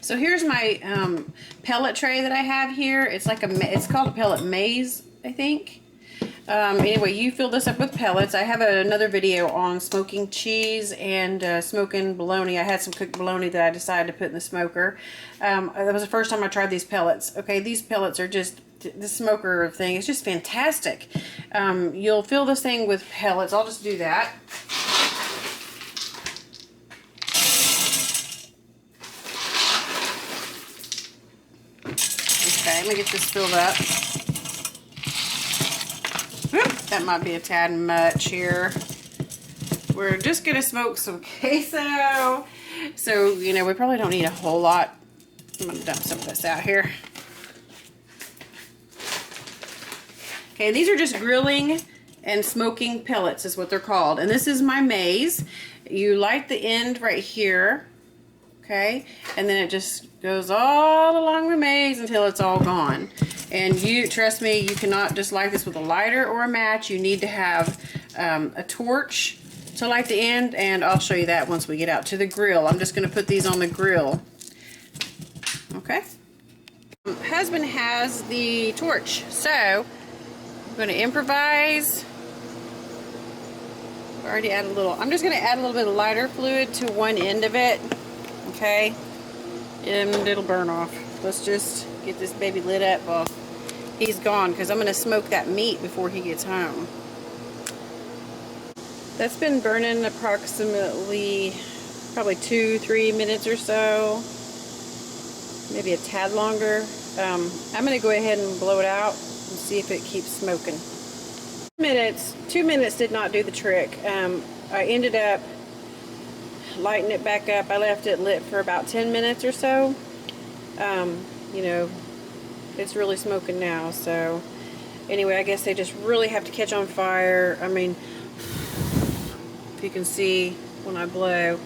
So here's my pellet tray that I have here. It's like it's called a pellet maze, I think. Anyway, you fill this up with pellets. I have another video on smoking cheese and smoking bologna. I had some cooked bologna that I decided to put in the smoker. That was the first time I tried these pellets. Okay, these pellets are just, the smoker thing is just fantastic. You'll fill this thing with pellets. I'll just do that. Okay, let me get this filled up. Whoop, that might be a tad much here. We're just gonna smoke some queso. So, you know, we probably don't need a whole lot. I'm gonna dump some of this out here. Okay, these are just grilling and smoking pellets is what they're called. And this is my maze. You light the end right here, okay? And then it just goes all along the maze until it's all gone. And you, trust me, you cannot just light this with a lighter or a match. You need to have a torch to light the end, and I'll show you that once we get out to the grill. I'm just gonna put these on the grill, okay? Husband has the torch, so I'm gonna improvise. Already add a little, I'm just gonna add a little bit of lighter fluid to one end of it, okay? And it'll burn off. Let's just get this baby lit up while he's gone, because I'm going to smoke that meat before he gets home. That's been burning approximately probably 2-3 minutes or so, maybe a tad longer. I'm going to go ahead and blow it out and see if it keeps smoking. 2 minutes did not do the trick. I ended up lighting it back up. I left it lit for about 10 minutes or so. You know, it's really smoking now. So anyway, I guess they just really have to catch on fire. I mean, if you can see when I blow,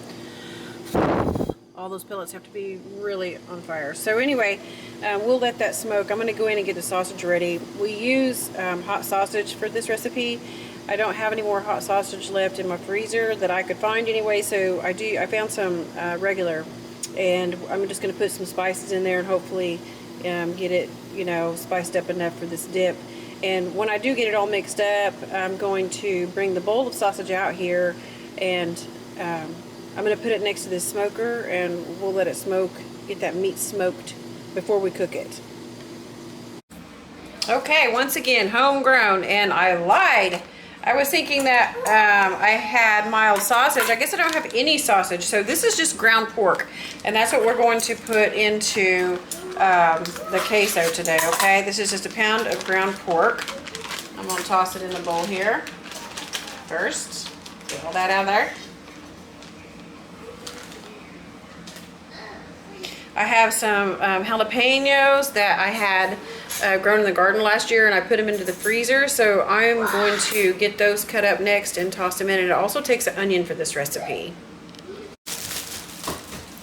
all those pellets have to be really on fire. So anyway, we'll let that smoke. I'm going to go in and get the sausage ready. We use hot sausage for this recipe. I don't have any more hot sausage left in my freezer that I could find anyway, so I found some regular, and I'm just going to put some spices in there and hopefully get it, you know, spiced up enough for this dip. And when I do get it all mixed up, I'm going to bring the bowl of sausage out here, and I'm going to put it next to this smoker, and we'll let it smoke, get that meat smoked before we cook it. Okay, once again, homegrown, and I lied. I was thinking that I had mild sausage. I guess I don't have any sausage, so this is just ground pork, and that's what we're going to put into the queso today, okay? This is just a pound of ground pork. I'm going to toss it in the bowl here first. Get all that out of there. I have some jalapenos that I had grown in the garden last year, and I put them into the freezer, so I'm going to get those cut up next and toss them in. And it also takes an onion for this recipe.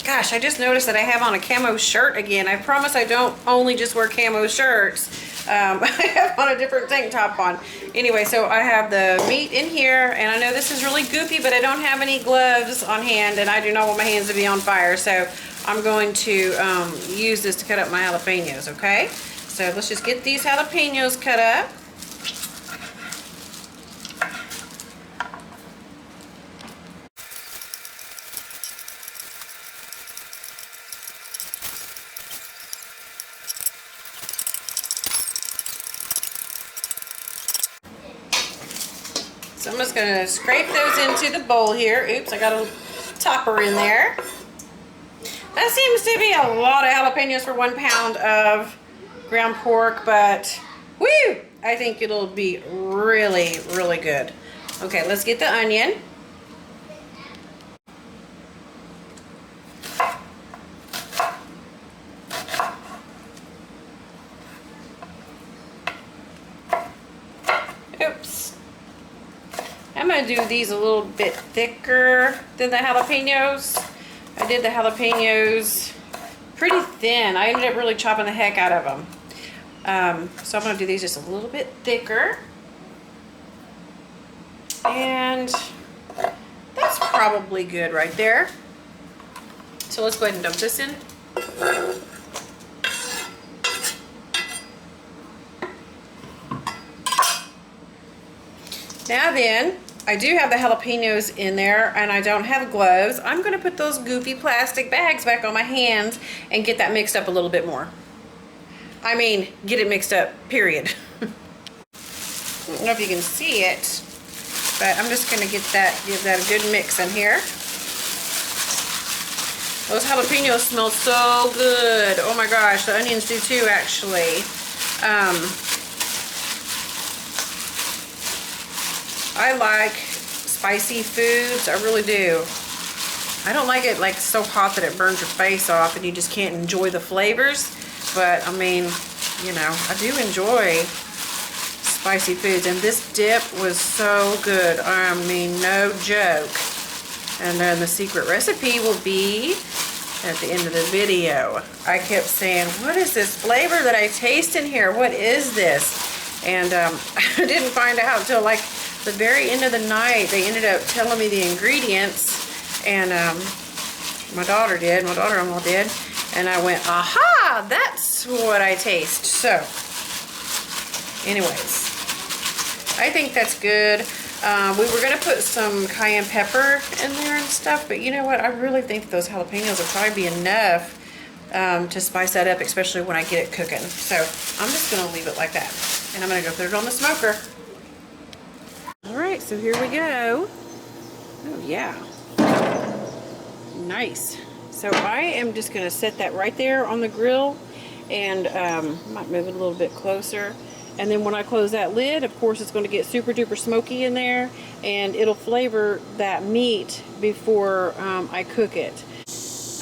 Gosh, I just noticed that I have on a camo shirt again. I promise I don't only just wear camo shirts. I have on a different tank top on. Anyway, so I have the meat in here, and I know this is really goofy, but I don't have any gloves on hand, and I do not want my hands to be on fire, so I'm going to use this to cut up my jalapenos, okay? So let's just get these jalapenos cut up. So I'm just going to scrape those into the bowl here. Oops, I got a topper in there. That seems to be a lot of jalapenos for 1 pound of ground pork, but woo, I think it'll be really, really good. Okay, let's get the onion. Oops. I'm going to do these a little bit thicker than the jalapenos. I did the jalapenos pretty thin. I ended up really chopping the heck out of them. So I'm going to do these just a little bit thicker. And that's probably good right there. So let's go ahead and dump this in. Now then, I do have the jalapenos in there and I don't have gloves. I'm gonna put those goofy plastic bags back on my hands and get that mixed up a little bit more. I mean, get it mixed up, period. I don't know if you can see it, but I'm just gonna give that a good mix in here. Those jalapenos smell so good. Oh my gosh, the onions do too, actually. I like spicy foods, I really do. I don't like it like so hot that it burns your face off and you just can't enjoy the flavors. But I mean, you know, I do enjoy spicy foods, and this dip was so good. I mean, no joke. And then the secret recipe will be at the end of the video. I kept saying, what is this flavor that I taste in here? What is this? And I didn't find out until like the very end of the night. They ended up telling me the ingredients, and my daughter-in-law did, and I went, aha, that's what I taste. So anyways, I think that's good. We were gonna put some cayenne pepper in there and stuff, but you know what, I really think those jalapenos will probably be enough to spice that up, especially when I get it cooking. So I'm just gonna leave it like that, and I'm gonna go put it on the smoker. Alright, so here we go. Oh yeah, nice. So I am just going to set that right there on the grill, and might move it a little bit closer. And then when I close that lid, of course it's going to get super duper smoky in there, and it'll flavor that meat before I cook it.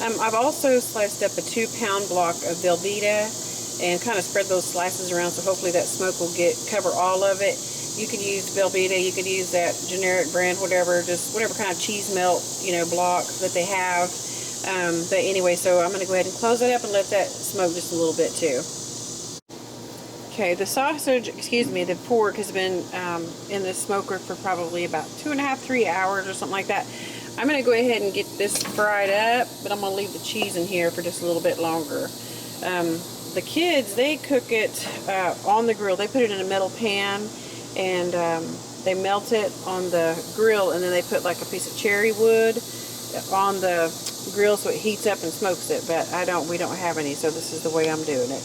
I've also sliced up a 2-pound block of Velveeta and kind of spread those slices around, so hopefully that smoke will cover all of it. You could use Velveeta, you could use that generic brand, whatever, just whatever kind of cheese melt, you know, block that they have. But anyway, so I'm going to go ahead and close it up and let that smoke just a little bit too. Okay, the sausage, excuse me, the pork has been in the smoker for probably about 2.5, 3 hours or something like that. I'm going to go ahead and get this fried up, but I'm going to leave the cheese in here for just a little bit longer. The kids, they cook it on the grill. They put it in a metal pan, and they melt it on the grill, and then they put like a piece of cherry wood on the grill so it heats up and smokes it. But we don't have any, so this is the way I'm doing it.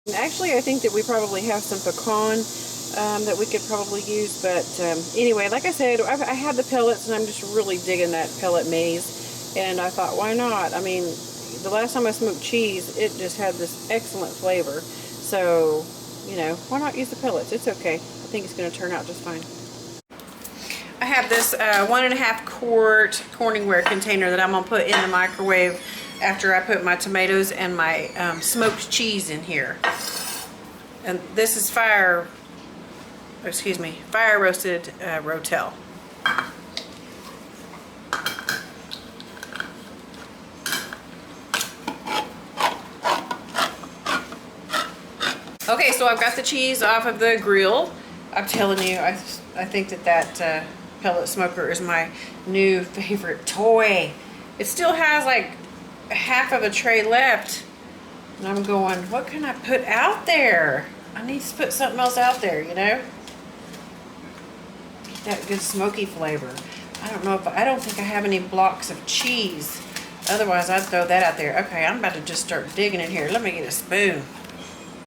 And actually, I think that we probably have some pecan that we could probably use, but anyway, like I said, I had the pellets, and I'm just really digging that pellet maize, and I thought, why not? I mean, the last time I smoked cheese, it just had this excellent flavor, so you know, why not use the pellets? It's okay. I think it's going to turn out just fine. I have this 1.5 quart Corningware container that I'm going to put in the microwave after I put my tomatoes and my smoked cheese in here. And this is fire roasted rotel. Okay, so I've got the cheese off of the grill. I'm telling you, I think that pellet smoker is my new favorite toy. It still has like half of a tray left, and I'm going, what can I put out there? I need to put something else out there, you know? Get that good smoky flavor. I don't think I have any blocks of cheese. Otherwise, I'd throw that out there. Okay, I'm about to just start digging in here. Let me get a spoon.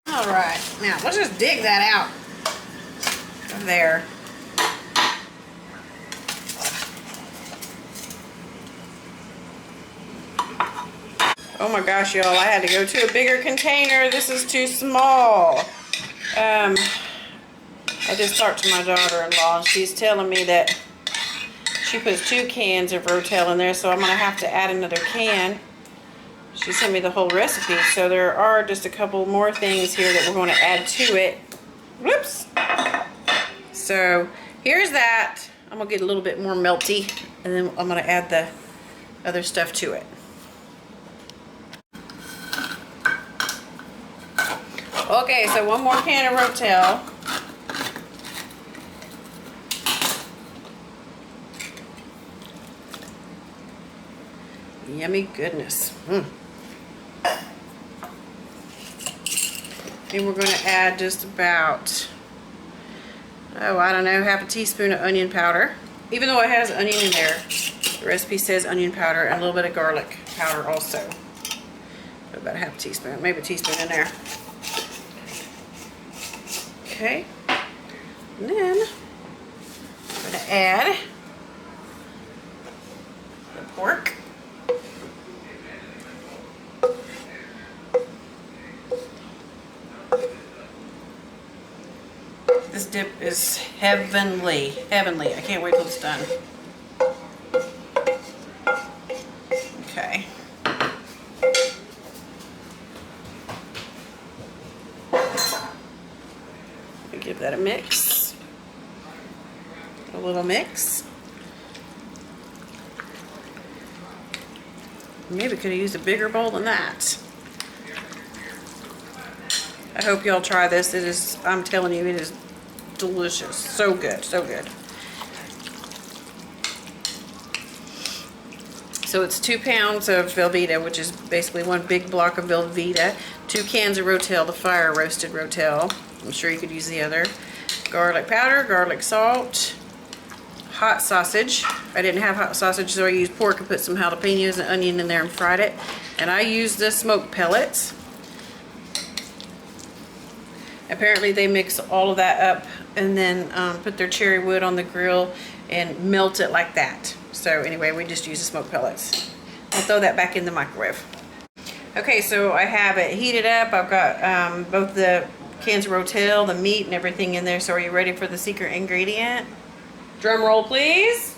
All right, now let's just dig that out of there. Oh my gosh, y'all, I had to go to a bigger container. This is too small. I just talked to my daughter-in-law, and she's telling me that she puts 2 cans of rotel in there, so I'm going to have to add another can. She sent me the whole recipe, so there are just a couple more things here that we're going to add to it. Whoops! So here's that. I'm going to get a little bit more melty, and then I'm going to add the other stuff to it. Okay, so 1 more can of rotel. Yummy goodness. And we're going to add just about oh, I don't know, half a teaspoon of onion powder. Even though it has onion in there, the recipe says onion powder and a little bit of garlic powder also. So about a half a teaspoon, maybe a teaspoon in there. Okay. And then I'm going to add the pork. This dip is heavenly, heavenly. I can't wait till it's done. Okay. Give that a mix. A little mix. Maybe could have used a bigger bowl than that. I hope y'all try this. It is, I'm telling you, it is delicious. So good, so good. So it's 2 pounds of Velveeta, which is basically 1 big block of Velveeta, 2 cans of rotel, the fire roasted rotel. I'm sure you could use the other. Garlic powder, garlic salt, hot sausage. I didn't have hot sausage, so I used pork and put some jalapenos and onion in there and fried it. And I used the smoked pellets. Apparently they mix all of that up and then put their cherry wood on the grill and melt it like that. So anyway, we just use the smoked pellets. I'll throw that back in the microwave. Okay, so I have it heated up. I've got both the cans of rotel, the meat, and everything in there. So are you ready for the secret ingredient? Drum roll, please.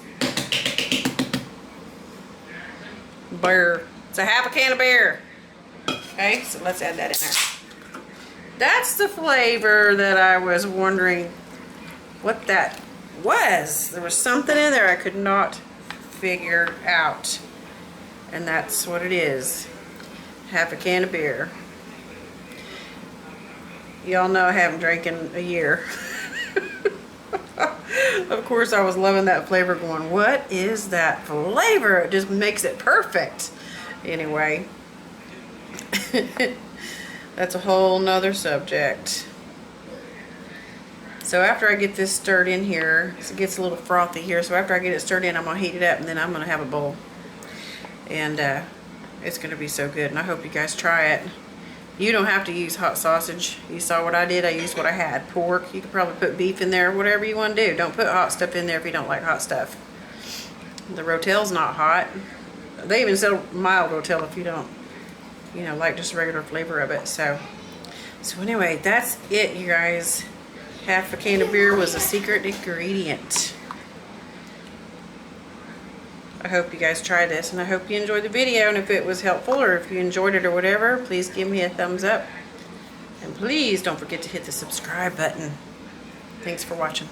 Beer. It's a half a can of beer. Okay, so let's add that in there. That's the flavor that I was wondering what that was. There was something in there I could not figure out. And that's what it is. Half a can of beer. Y'all know I haven't drank in a year. Of course, I was loving that flavor, going, what is that flavor? It just makes it perfect. Anyway, that's a whole nother subject. So after I get this stirred in here, it gets a little frothy here. So after I get it stirred in, I'm going to heat it up, and then I'm going to have a bowl. And it's going to be so good, and I hope you guys try it. You don't have to use hot sausage. You saw what I did. I used what I had. Pork. You could probably put beef in there, whatever you want to do. Don't put hot stuff in there if you don't like hot stuff. The rotel's not hot. They even sell mild rotel if you don't, you know, like just regular flavor of it. So anyway, that's it, you guys. Half a can of beer was a secret ingredient. I hope you guys try this, and I hope you enjoyed the video, and if it was helpful or if you enjoyed it or whatever, please give me a thumbs up, and please don't forget to hit the subscribe button. Thanks for watching.